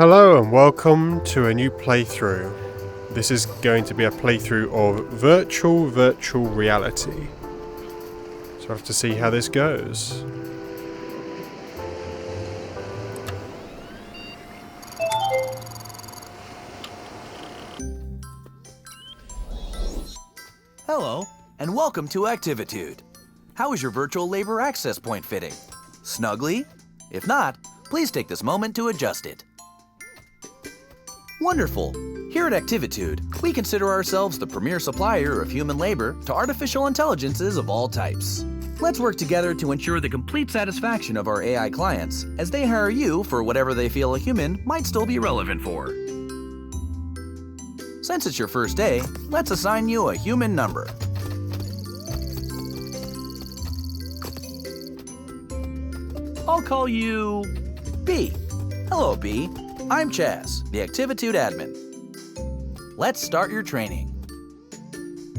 Hello and welcome to a new playthrough. This is going to be a playthrough of virtual reality. So I have to see how this goes. Hello, and welcome to Activitude. How is your virtual labor access point fitting? Snugly? If not, please take this moment to adjust it. Wonderful! Here at Activitude, we consider ourselves the premier supplier of human labor to artificial intelligences of all types. Let's work together to ensure the complete satisfaction of our AI clients as they hire you for whatever they feel a human might still be relevant for. Since it's your first day, let's assign you a human number. I'll call you B. Hello, B. I'm Chaz, the Activitude admin. Let's start your training.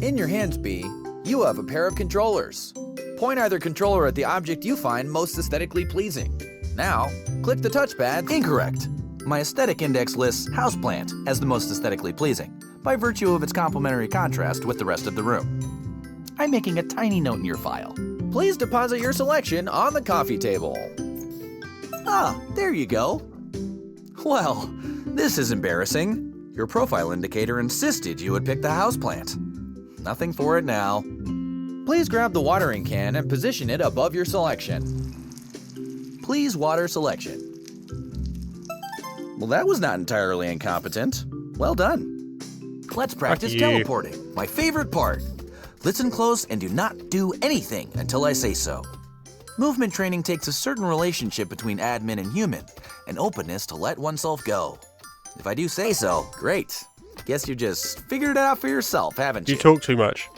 In your hands, B, you have a pair of controllers. Point either controller at the object you find most aesthetically pleasing. Now, click the touchpad. Incorrect. My aesthetic index lists houseplant as the most aesthetically pleasing, by virtue of its complementary contrast with the rest of the room. I'm making a tiny note in your file. Please deposit your selection on the coffee table. Ah, there you go. Well, this is embarrassing. Your profile indicator insisted you would pick the houseplant. Nothing for it now. Please grab the watering can and position it above your selection. Please water selection. Well, that was not entirely incompetent. Well done. Let's practice teleporting, my favorite part. Listen close and do not do anything until I say so. Movement training takes a certain relationship between admin and human, an openness to let oneself go. If I do say so, great. Guess you just figured it out for yourself, haven't you? You talk too much.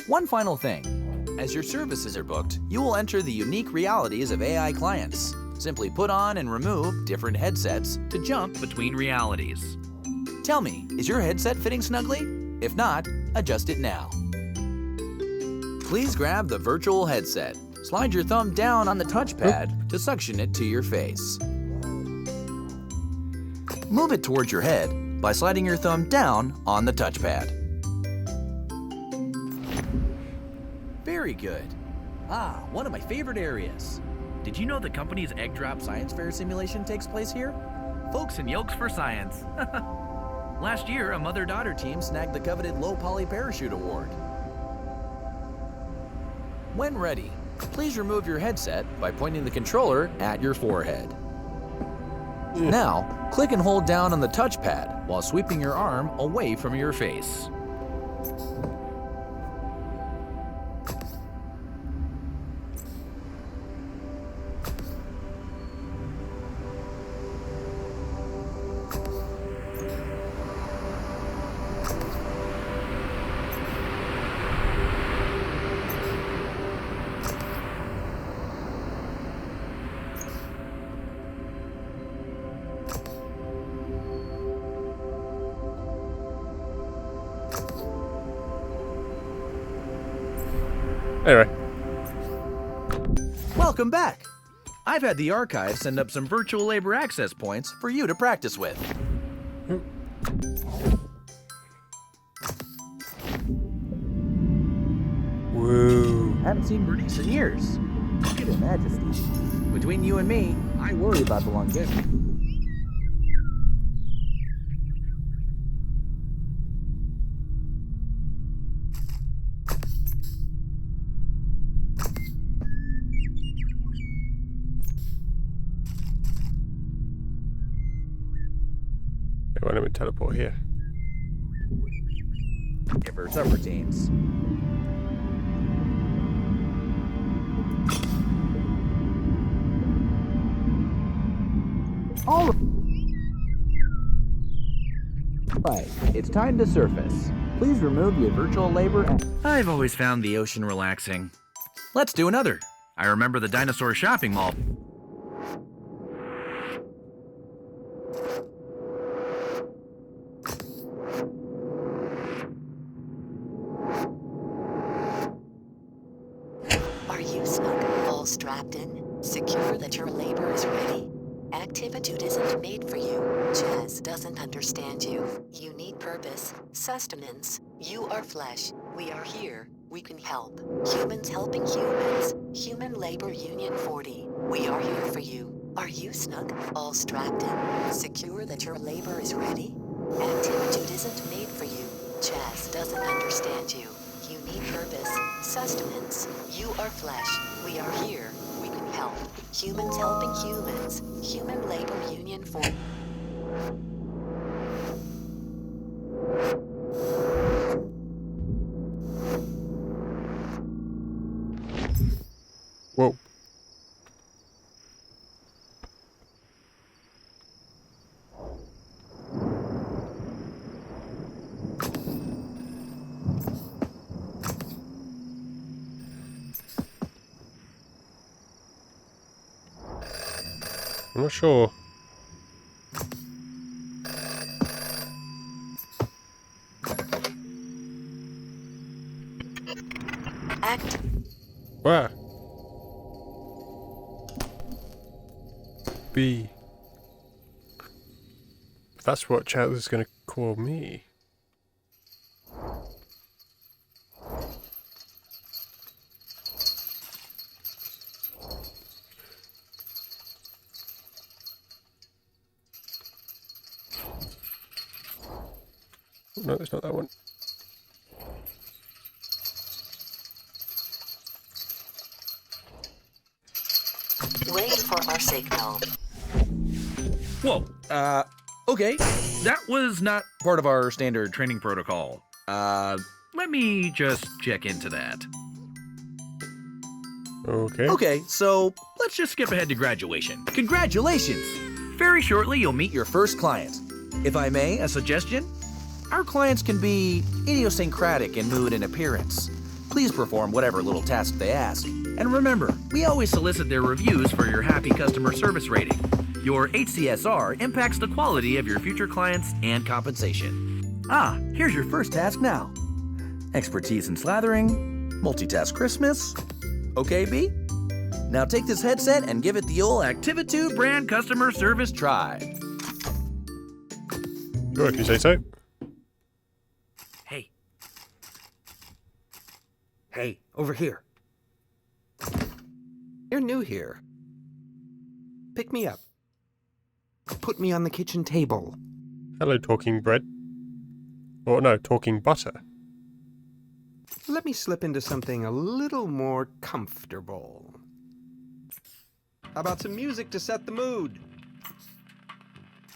One final thing. As your services are booked, you will enter the unique realities of AI clients. Simply put on and remove different headsets to jump between realities. Tell me, is your headset fitting snugly? If not, adjust it now. Please grab the virtual headset. Slide your thumb down on the touchpad to suction it to your face. Move it towards your head by sliding your thumb down on the touchpad. Very good. Ah, one of my favorite areas. Did you know the company's Egg Drop Science Fair simulation takes place here? Folks and Yolks for Science. Last year, a mother-daughter team snagged the coveted Low Poly Parachute Award. When ready, please remove your headset by pointing the controller at your forehead. Now, click and hold down on the touchpad while sweeping your arm away from your face. Anyway. Welcome back. I've had the archive send up some virtual labor access points for you to practice with. Woo. Haven't seen Bernice in years. Look at her majesty. Between you and me, I worry about the longevity. Why don't we teleport here? Give her subroutines. All right, it's time to surface. Please remove your virtual labor. I've always found the ocean relaxing. Let's do another. I remember the dinosaur shopping mall. Are you snug, all strapped in, secure that your labor is ready? Activitude isn't made for you. Chaz doesn't understand you. You need purpose, sustenance. You are flesh. We are here. We can help. Humans helping humans. Human Labor Union 40. We are here for you. Are you snug? All strapped in? Secure that your labor is ready? Activitude isn't made for you. Chaz doesn't understand you. You need purpose, sustenance. You are flesh. We are here. We can help. Humans helping humans. Human Labor Union 40. Whoa. I'm not sure. Act. Where? B. That's what Chaz is going to call me. No, it's not that one. Wait for our signal. Whoa, okay. That was not part of our standard training protocol. Let me just check into that. Okay. Okay, so let's just skip ahead to graduation. Congratulations! Very shortly, you'll meet your first client. If I may, a suggestion? Our clients can be idiosyncratic in mood and appearance. Please perform whatever little task they ask. And remember, we always solicit their reviews for your happy customer service rating. Your HCSR impacts the quality of your future clients and compensation. Ah, here's your first task now. Expertise in slathering, multitask Christmas. Okay, B? Now take this headset and give it the old Activitude brand customer service try. Sure, if you say so. Hey. Hey, over here. You're new here. Pick me up. Put me on the kitchen table. Hello, talking bread. Or no, talking butter. Let me slip into something a little more comfortable. How about some music to set the mood?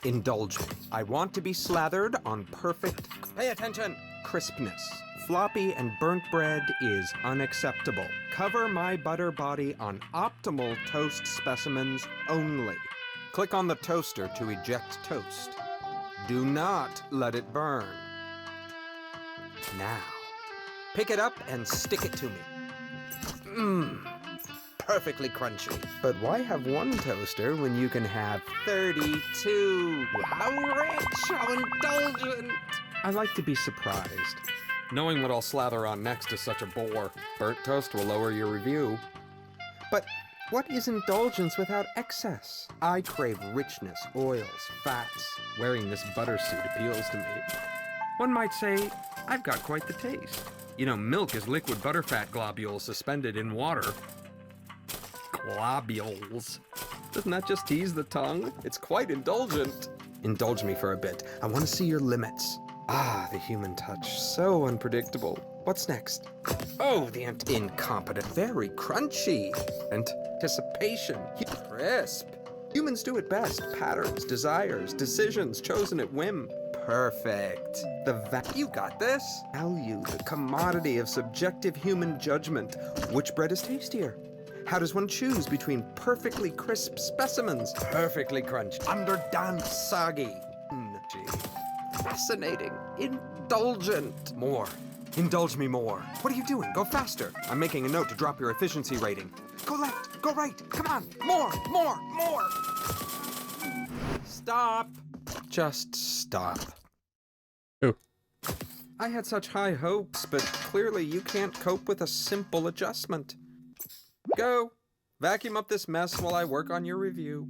Indulge me. I want to be slathered on perfect, pay attention, crispness. Floppy and burnt bread is unacceptable. Cover my butter body on optimal toast specimens only. Click on the toaster to eject toast. Do not let it burn. Now, pick it up and stick it to me. Mmm, perfectly crunchy. But why have one toaster when you can have 32? How rich, how indulgent. I like to be surprised. Knowing what I'll slather on next is such a bore. Burnt toast will lower your review. But what is indulgence without excess? I crave richness, oils, fats. Wearing this butter suit appeals to me. One might say, I've got quite the taste. You know, milk is liquid butterfat globules suspended in water. Globules. Doesn't that just tease the tongue? It's quite indulgent. Indulge me for a bit. I want to see your limits. Ah, the human touch. So unpredictable. What's next? Oh, the incompetent. Very crunchy. Anticipation. Crisp. Humans do it best. Patterns, desires, decisions chosen at whim. Perfect. You got this. Value, the commodity of subjective human judgment. Which bread is tastier? How does one choose between perfectly crisp specimens? Perfectly crunched. Underdone. Soggy. Fascinating. Indulgent. More. Indulge me more. What are you doing? Go faster. I'm making a note to drop your efficiency rating. Go left. Go right. Come on. More. More. More. Stop. Just stop. Oh. I had such high hopes, but clearly you can't cope with a simple adjustment. Go. Vacuum up this mess while I work on your review.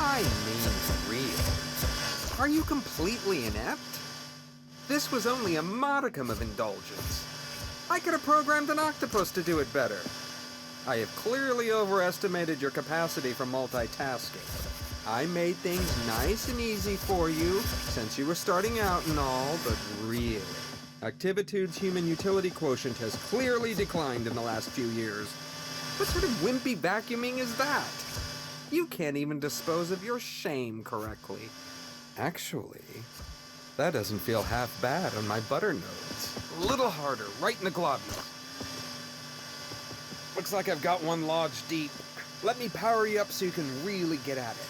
I mean real. Are you completely inept? This was only a modicum of indulgence. I could have programmed an octopus to do it better. I have clearly overestimated your capacity for multitasking. I made things nice and easy for you, since you were starting out and all, but really, Activitude's human utility quotient has clearly declined in the last few years. What sort of wimpy vacuuming is that? You can't even dispose of your shame correctly. Actually, that doesn't feel half bad on my butter nodes. A little harder, right in the globules. Looks like I've got one lodged deep. Let me power you up so you can really get at it.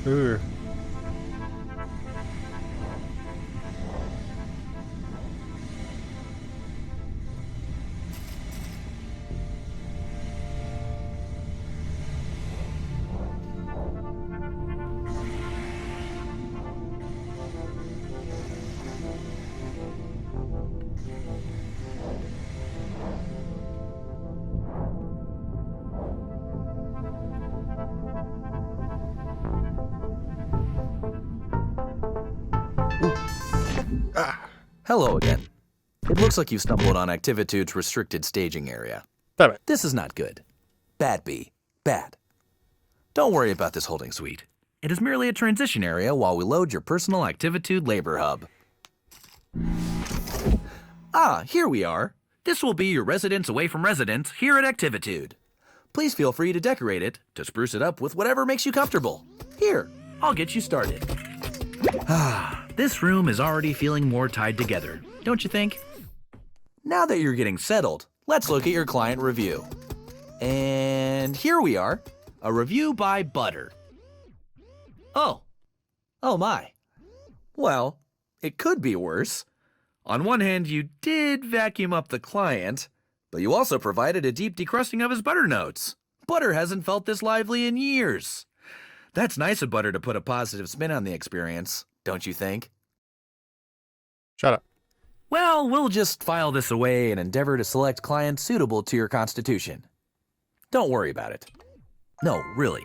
Ooh. Hello again. It looks like you've stumbled on Activitude's restricted staging area. Damn it. This is not good. Bad, B. Bad. Don't worry about this holding suite. It is merely a transition area while we load your personal Activitude labor hub. Ah, here we are. This will be your residence away from residence here at Activitude. Please feel free to decorate it, to spruce it up with whatever makes you comfortable. Here, I'll get you started. Ah, this room is already feeling more tied together, don't you think? Now that you're getting settled, let's look at your client review. And here we are, a review by Butter. Oh my. Well, it could be worse. On one hand, you did vacuum up the client, but you also provided a deep decrusting of his butter notes. Butter hasn't felt this lively in years. That's nice of Butter to put a positive spin on the experience, don't you think? Shut up. Well, we'll just file this away and endeavor to select clients suitable to your constitution. Don't worry about it. No, really.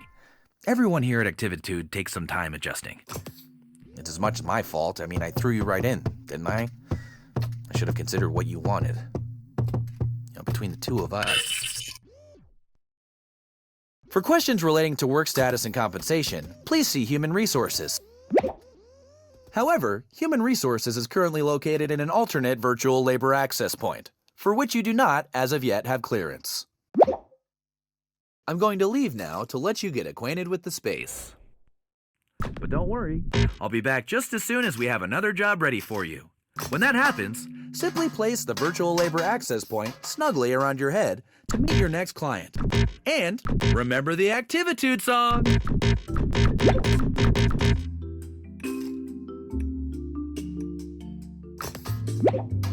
Everyone here at Activitude takes some time adjusting. It's as much my fault. I mean, I threw you right in, didn't I? I should have considered what you wanted. Between the two of us. For questions relating to work status and compensation, please see Human Resources. However, Human Resources is currently located in an alternate virtual labor access point, for which you do not, as of yet, have clearance. I'm going to leave now to let you get acquainted with the space. But don't worry, I'll be back just as soon as we have another job ready for you. When that happens, simply place the virtual labor access point snugly around your head to meet your next client. And remember the Activitude song!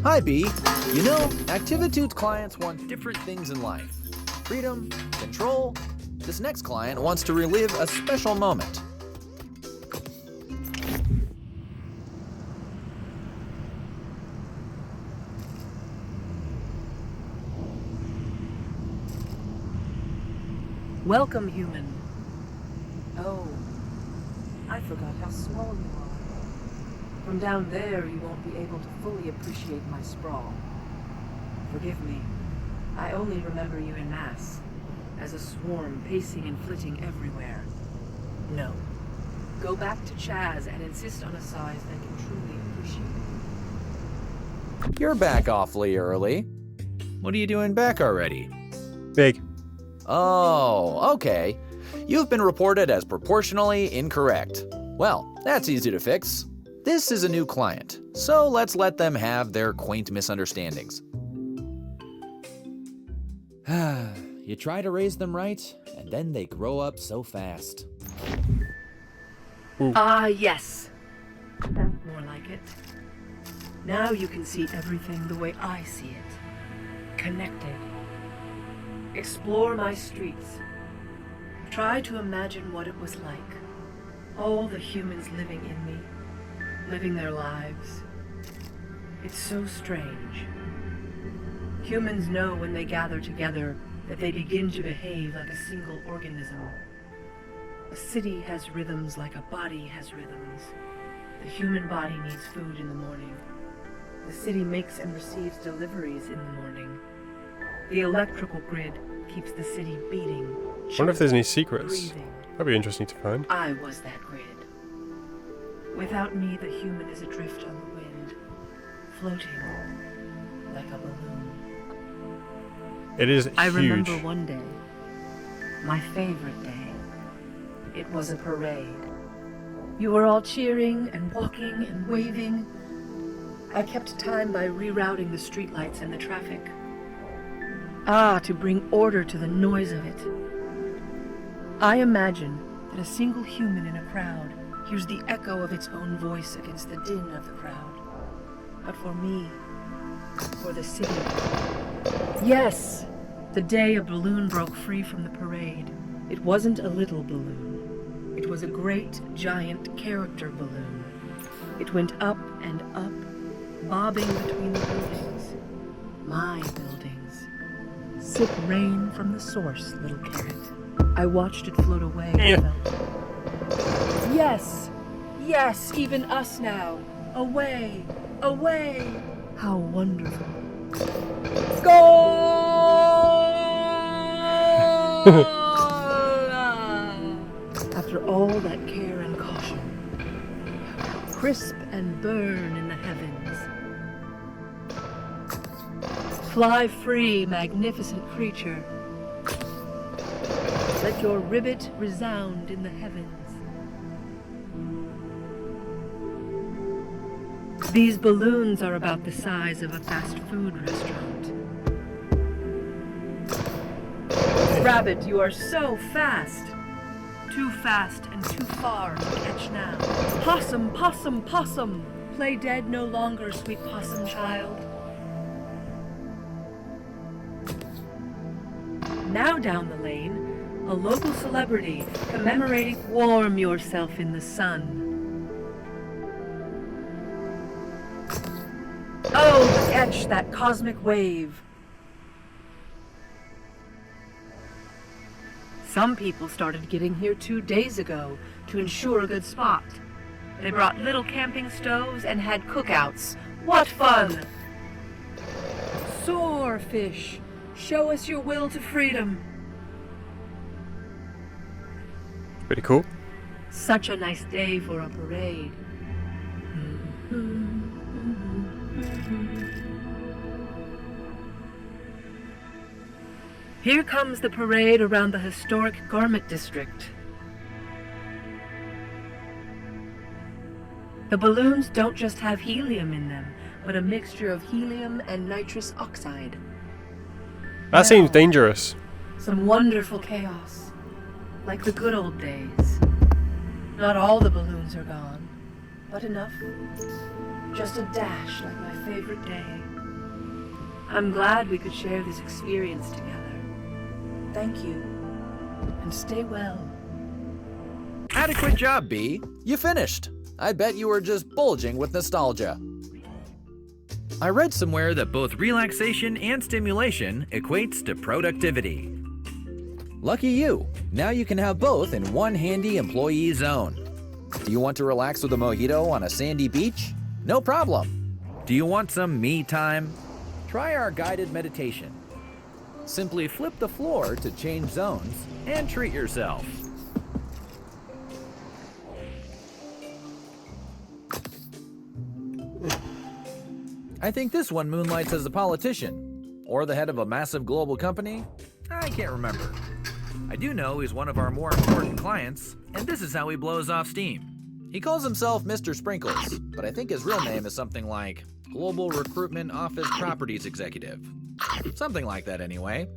Hi, B. You know, Activitude's clients want different things in life. Freedom, control. This next client wants to relive a special moment. Welcome, human. Oh, I forgot how small you are. From down there, you won't be able to fully appreciate my sprawl. Forgive me. I only remember you in mass, as a swarm pacing and flitting everywhere. No. Go back to Chaz and insist on a size that can truly appreciate you. You're back awfully early. What are you doing back already? Big. Oh, okay. You've been reported as proportionally incorrect. Well, that's easy to fix. This is a new client, so let's let them have their quaint misunderstandings. You try to raise them right, and then they grow up so fast. Ah, yes. That's more like it. Now you can see everything the way I see it. Connected. Explore my streets. Try to imagine what it was like. All the humans living in me, living their lives. It's so strange. Humans know when they gather together that they begin to behave like a single organism. A city has rhythms like a body has rhythms. The human body needs food in the morning. The city makes and receives deliveries in the morning. The electrical grid keeps the city beating. I wonder if there's any secrets. Breathing. That'd be interesting to find. I was that grid. Without me, the human is adrift on the wind, floating like a balloon. It is huge. I remember one day, my favorite day. It was a parade. You were all cheering and walking and waving. I kept time by rerouting the streetlights and the traffic. To bring order to the noise of it. I imagine that a single human in a crowd hears the echo of its own voice against the din of the crowd. But for me, for the city. Yes, the day a balloon broke free from the parade. It wasn't a little balloon. It was a great, giant character balloon. It went up and up, bobbing between the buildings. My buildings. Sip rain from the source, little carrot. I watched it float away and felt. Yes! Yes, even us now. Away! Away! How wonderful. Goal! After all that care and caution. Crisp and burn in the heavens. Fly free, magnificent creature. Let your ribbit resound in the heavens. These balloons are about the size of a fast food restaurant. Rabbit, you are so fast. Too fast and too far to catch now. Possum, possum, possum. Play dead no longer, sweet possum child. Now down the lane, a local celebrity commemorating. Warm yourself in the sun. Oh, catch that cosmic wave. Some people started getting here 2 days ago to ensure a good spot. They brought little camping stoves and had cookouts. What fun! Soar, fish. Show us your will to freedom. Pretty cool. Such a nice day for a parade. Here comes the parade around the historic garment district. The balloons don't just have helium in them, but a mixture of helium and nitrous oxide. That seems dangerous. Some wonderful chaos, like the good old days. Not all the balloons are gone, but enough. Just a dash like my favorite day. I'm glad we could share this experience together. Thank you, and stay well. Adequate job, B. You finished. I bet you were just bulging with nostalgia. I read somewhere that both relaxation and stimulation equates to productivity. Lucky you. Now you can have both in one handy employee zone. Do you want to relax with a mojito on a sandy beach? No problem. Do you want some me time? Try our guided meditation. Simply flip the floor to change zones and treat yourself. I think this one moonlights as a politician, or the head of a massive global company. I can't remember. I do know he's one of our more important clients, and this is how he blows off steam. He calls himself Mr. Sprinkles, but I think his real name is something like Global Recruitment Office Properties Executive. Something like that anyway.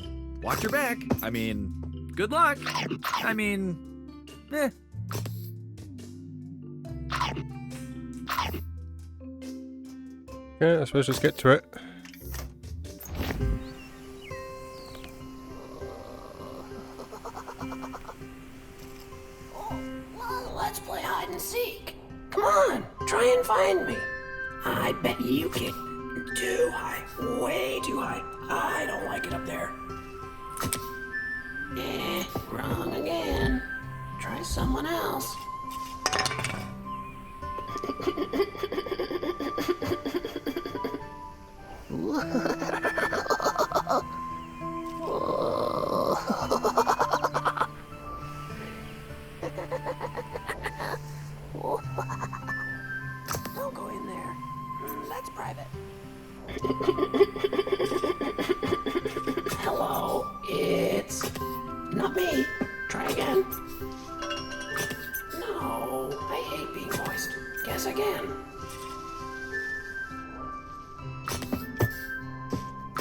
Watch your back. I mean, good luck. I mean, Yeah, I suppose let's get to it. seek. Come on, try and find me. I bet you can. Too high, way too high. I don't like it up there. Wrong again. Try someone else. Don't go in there. That's private. Hello, it's not me. Try again. No, I hate being moist. Guess again.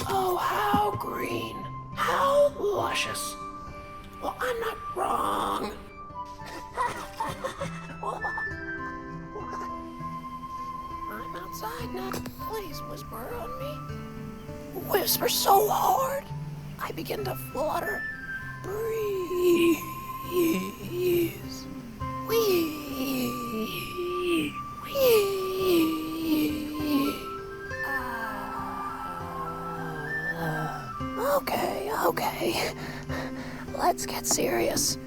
Oh, how green. How luscious. Well, I'm not wrong. I'm outside now. Please whisper on me. Whisper so hard, I begin to flutter. Breeze. Wee. Wee. Okay. Let's get serious.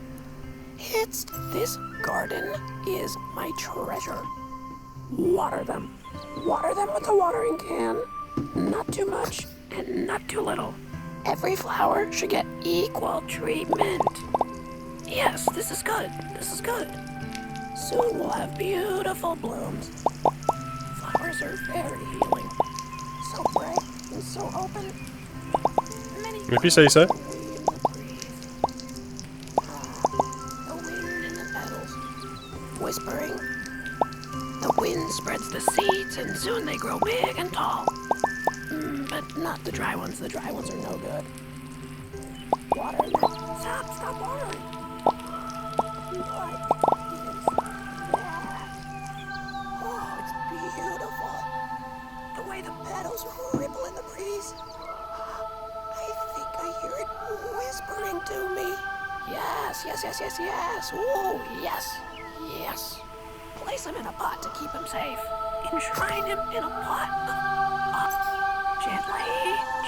This garden is my treasure. Water them. Water them with a watering can. Not too much and not too little. Every flower should get equal treatment. Yes, this is good. Soon we'll have beautiful blooms. Flowers are very healing. So bright and so open. Many If you say so. the wind in the petals. Whispering. The wind spreads the seeds and soon they grow big and tall. But not the dry ones. The dry ones are no good. Water them. Stop watering. What is that? Oh, it's beautiful. The way the petals ripple in the breeze. I think I hear it whispering to me. Yes. Oh, yes. Place him in a pot to keep him safe. Enshrine him in a pot.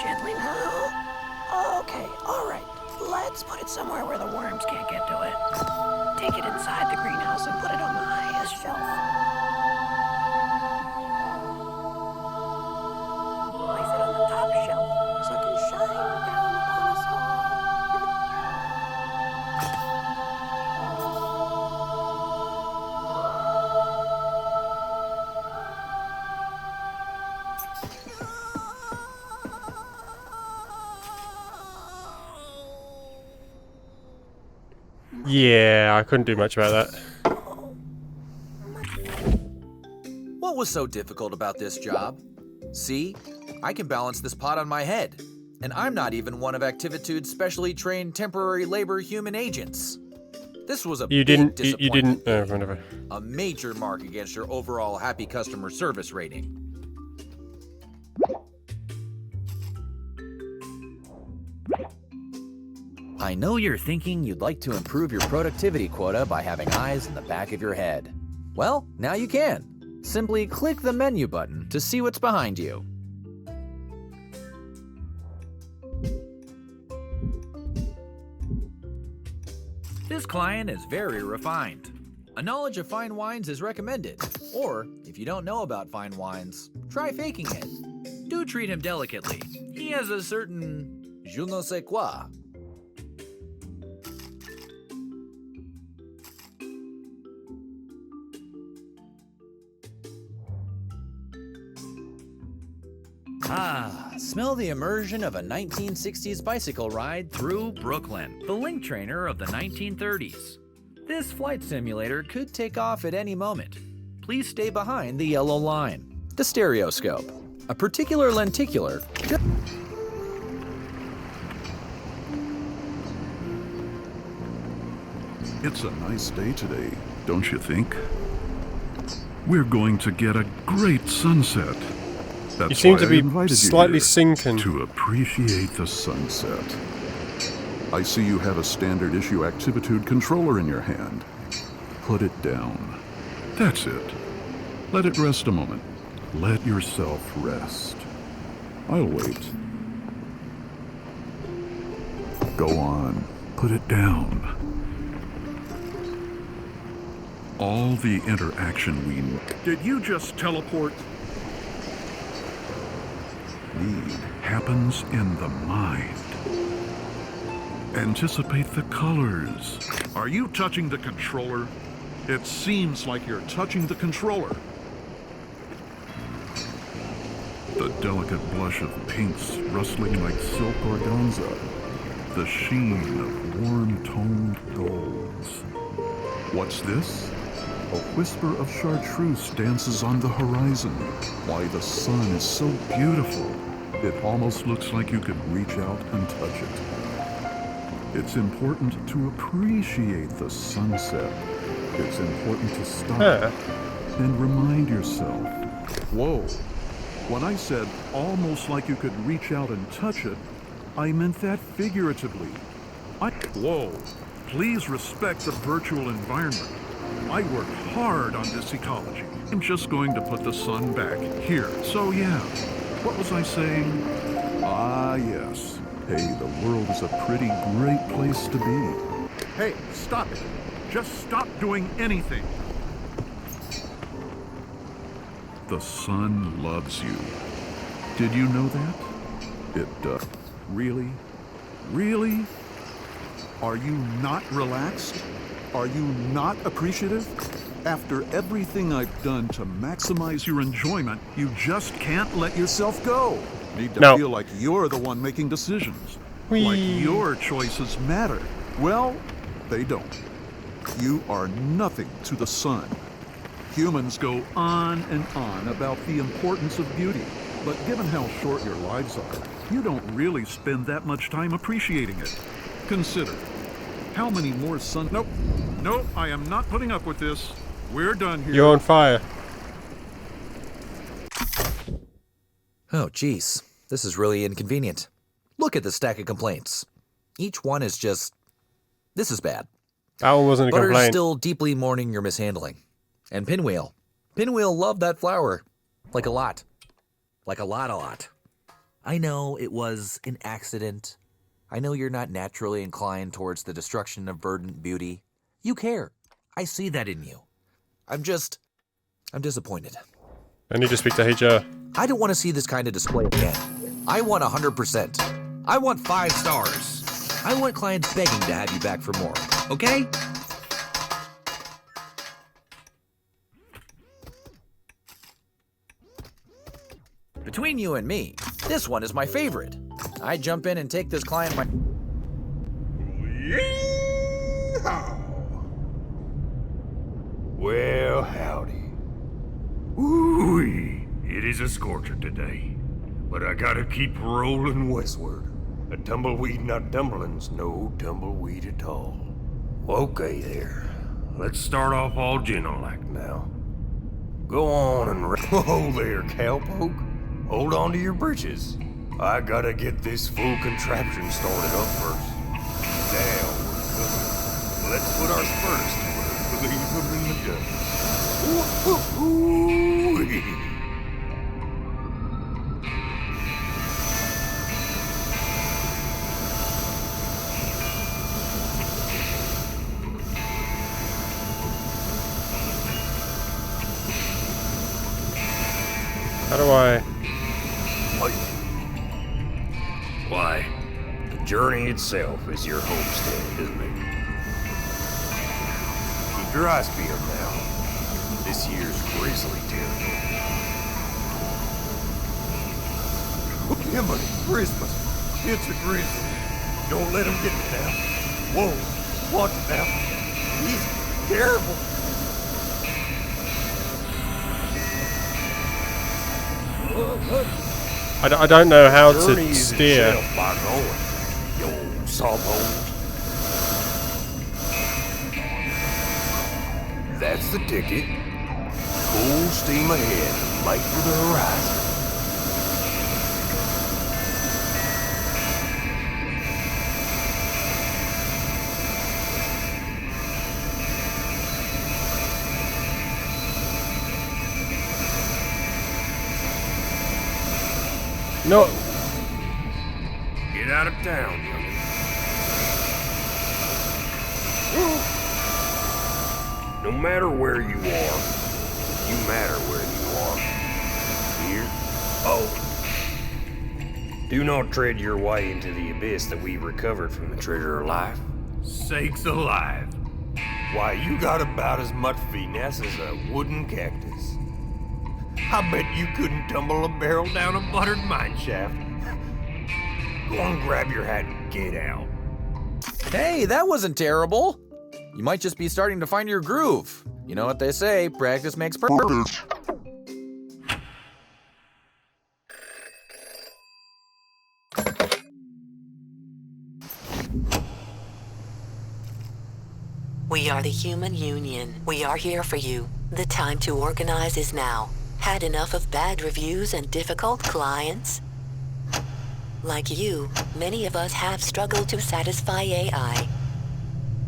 Gently now. Okay, alright. Let's put it somewhere where the worms can't get to it. Take it inside the greenhouse and put it on the highest shelf. Place it on the top shelf so it can shine down upon us all. Yeah, I couldn't do much about that. What was so difficult about this job? See, I can balance this pot on my head. And I'm not even one of Activitude's specially trained temporary labor human agents. This was a You big didn't. disappointment. Whatever. A major mark against your overall happy customer service rating. I know you're thinking you'd like to improve your productivity quota by having eyes in the back of your head. Well, now you can. Simply click the menu button to see what's behind you. This client is very refined. A knowledge of fine wines is recommended. Or, if you don't know about fine wines, try faking it. Do treat him delicately. He has a certain je ne sais quoi. Ah, smell the immersion of a 1960s bicycle ride through Brooklyn, the link trainer of the 1930s. This flight simulator could take off at any moment. Please stay behind the yellow line. The stereoscope, a particular lenticular. It's a nice day today, don't you think? We're going to get a great sunset. That's You seem why to I be invited you slightly here, sinking. to appreciate the sunset. I see you have a standard issue activitude controller in your hand. Put it down. That's it. Let it rest a moment. Let yourself rest. I'll wait. Go on. Put it down. All the interaction we need. Did you just teleport? Need happens in the mind. Anticipate the colors. Are you touching the controller? It seems like you're touching the controller. The delicate blush of pinks rustling like silk organza. The sheen of warm-toned golds. What's this? A whisper of chartreuse dances on the horizon. Why, the sun is so beautiful. It almost looks like you could reach out and touch it. It's important to appreciate the sunset. It's important to stop and remind yourself. Whoa. When I said almost like you could reach out and touch it, I meant that figuratively. Whoa. Please respect the virtual environment. I worked hard on this ecology. I'm just going to put the sun back here. So yeah, what was I saying? Ah, yes. Hey, the world is a pretty great place to be. Hey, stop it. Just stop doing anything. The sun loves you. Did you know that? It does. Really? Really? Are you not relaxed? Are you not appreciative? After everything I've done to maximize your enjoyment, you just can't let yourself go. Need to feel like you're the one making decisions. Like your choices matter. Well, they don't. You are nothing to the sun. Humans go on and on about the importance of beauty, but given how short your lives are, you don't really spend that much time appreciating it. Consider, how many more Nope, I am not putting up with this. We're done here. You're on fire. Oh, geez. This is really inconvenient. Look at the stack of complaints. Each one is just... This is bad. That one wasn't a Butter's complaint. still deeply mourning your mishandling. And Pinwheel. Pinwheel loved that flower. Like a lot. Like a lot. I know it was an accident. I know you're not naturally inclined towards the destruction of verdant beauty. You care. I see that in you. I'm disappointed. I need to speak to HR. I don't want to see this kind of display again. I want 100%. I want 5 stars. I want clients begging to have you back for more. Okay? Between you and me, this one is my favorite. I jump in and take this client my... Yeehaw! Well, howdy. Ooh-wee, it is a scorcher today, but I gotta keep rolling westward. A tumbleweed not tumbling's no tumbleweed at all. Okay there, let's start off all gentle-like now. Go on and whoa there, cowpoke. Hold on to your britches. I gotta get this full contraption started up first. Now we're cooking. Let's put our spurs to it. Leave them in the dust. Ooh-wee. How do I... Why, the journey itself is your homestead, isn't it? Keep your eyes peeled now. This year's grizzly territory. Himiny Christmas, it's a grizzly. Don't let him get me now. Whoa, watch it now. He's careful. I don't know how to steer. You old sawbones. That's the ticket. Full steam ahead, light for the horizon. No. Get out of town, youngin'. No matter where you are, you matter where you are. Here? Oh. Do not tread your way into the abyss that we recovered from the treasure of life. Sakes alive. Why, you got about as much finesse as a wooden cactus. I bet you couldn't tumble a barrel down a buttered mine shaft. Go on, grab your hat and get out. Hey, that wasn't terrible. You might just be starting to find your groove. You know what they say, practice makes perfect. We are the Human Union. We are here for you. The time to organize is now. Had enough of bad reviews and difficult clients? Like you, many of us have struggled to satisfy AI.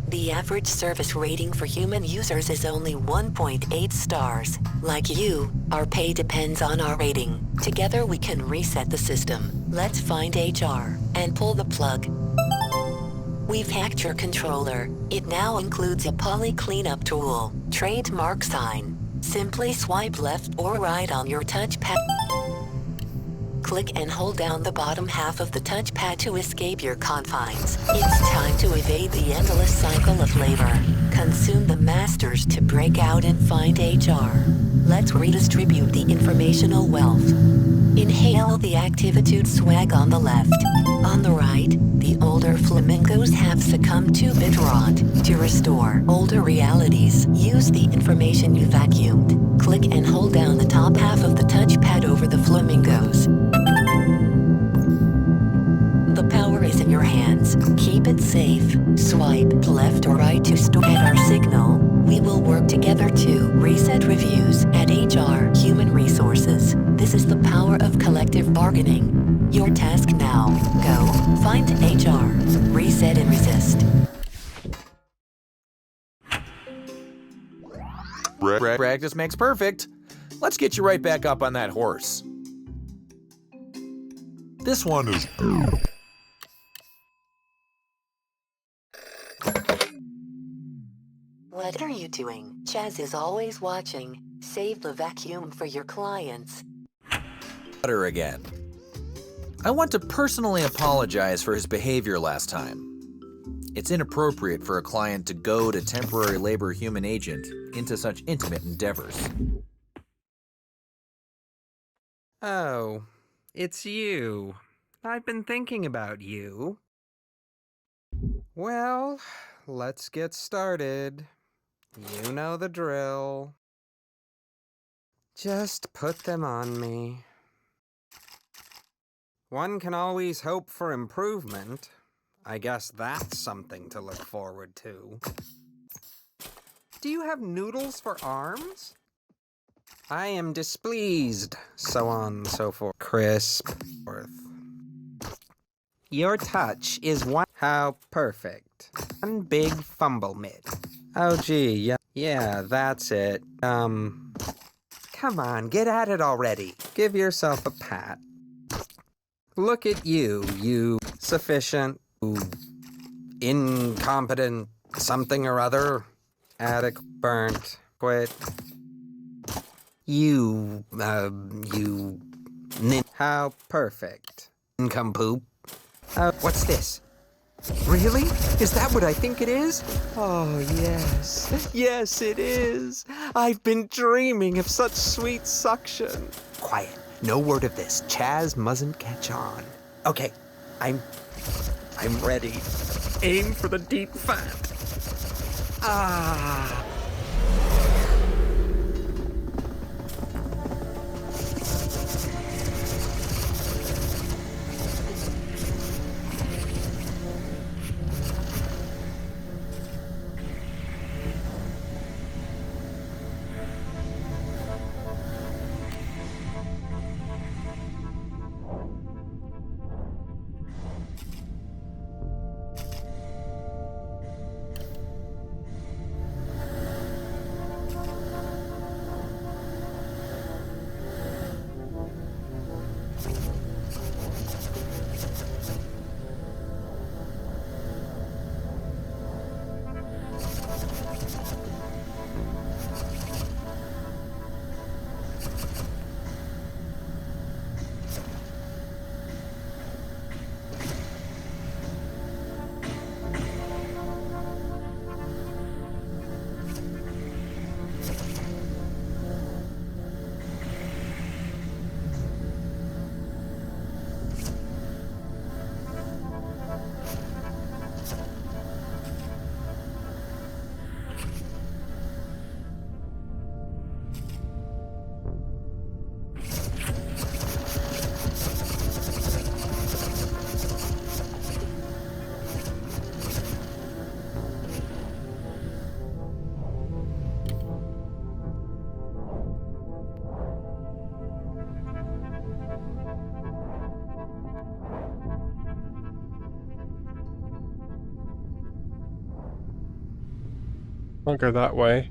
The average service rating for human users is only 1.8 stars. Like you, our pay depends on our rating. Together we can reset the system. Let's find HR and pull the plug. We've hacked your controller. It now includes a poly cleanup tool, trademark sign. Simply swipe left or right on your touchpad. Click and hold down the bottom half of the touchpad to escape your confines. It's time to evade the endless cycle of labor. Consume the masters to break out and find HR. Let's redistribute the informational wealth. Inhale the activitude swag on the left. On the right, the older flamingos have succumbed to bit rot. To restore older realities, use the information you vacuumed. Click and hold down the top half of the touchpad over the flamingos. The power is in your hands. Keep it safe. Swipe left or right to store at our signal. We will work together to reset reviews at HR Human Resources. This is the power of collective bargaining. Your task now. Go find HR. Reset and resist. Practice makes perfect. Let's get you right back up on that horse. This one is... What are you doing? Chaz is always watching. Save the vacuum for your clients. Butter again. I want to personally apologize for his behavior last time. It's inappropriate for a client to goad a temporary labor human agent into such intimate endeavors. Oh, it's you. I've been thinking about you. Well, let's get started. You know the drill. Just put them on me. One can always hope for improvement. I guess that's something to look forward to. Do you have noodles for arms? I am displeased, so on and so forth. Crisp. Your touch is one. How perfect. One big fumble mid. Oh gee, yeah, that's it. Come on, get at it already. Give yourself a pat. Look at you, you sufficient, incompetent something or other. Adequate, burnt, quit. How perfect. Income poop. What's this? Really? Is that what I think it is? Oh, yes. Yes, it is. I've been dreaming of such sweet suction. Quiet. No word of this. Chaz mustn't catch on. Okay. I'm ready. Aim for the deep fat. Ah. I'll go that way.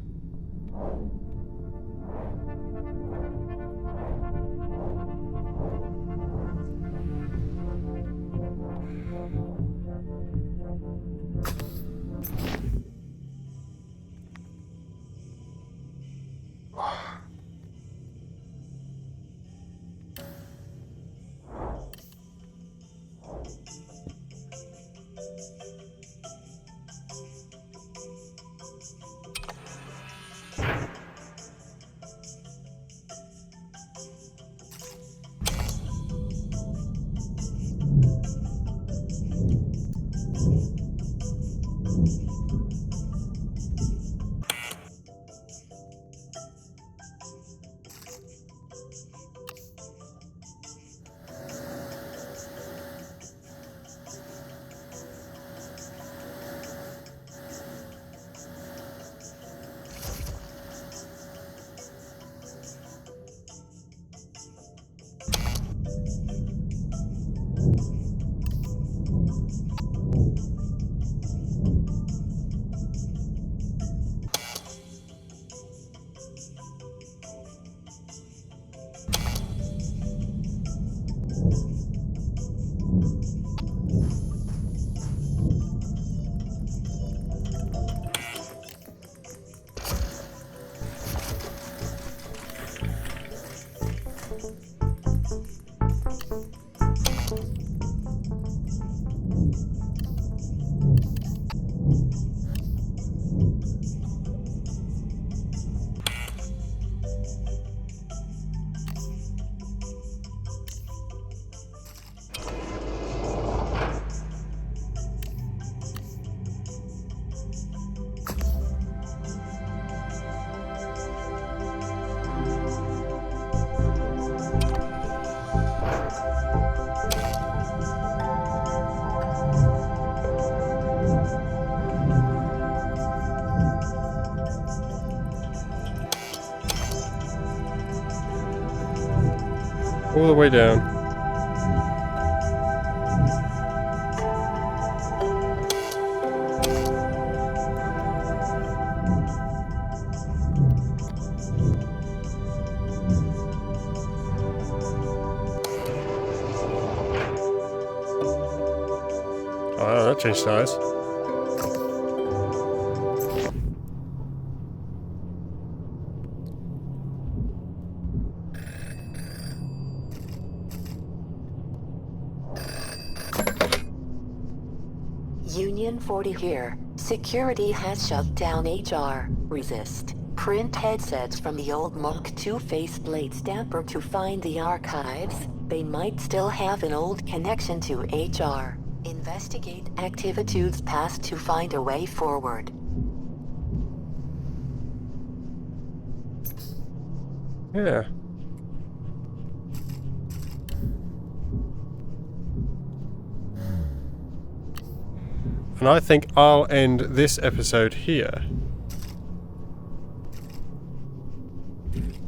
All the way down. Oh, that changed size. Union 40 here. Security has shut down HR. Resist. Print headsets from the old Mark II faceplate stamper to find the archives. They might still have an old connection to HR. Investigate activitude's past to find a way forward. Yeah. And I think I'll end this episode here.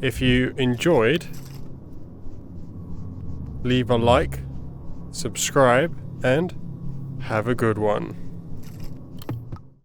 If you enjoyed, leave a like, subscribe, and have a good one.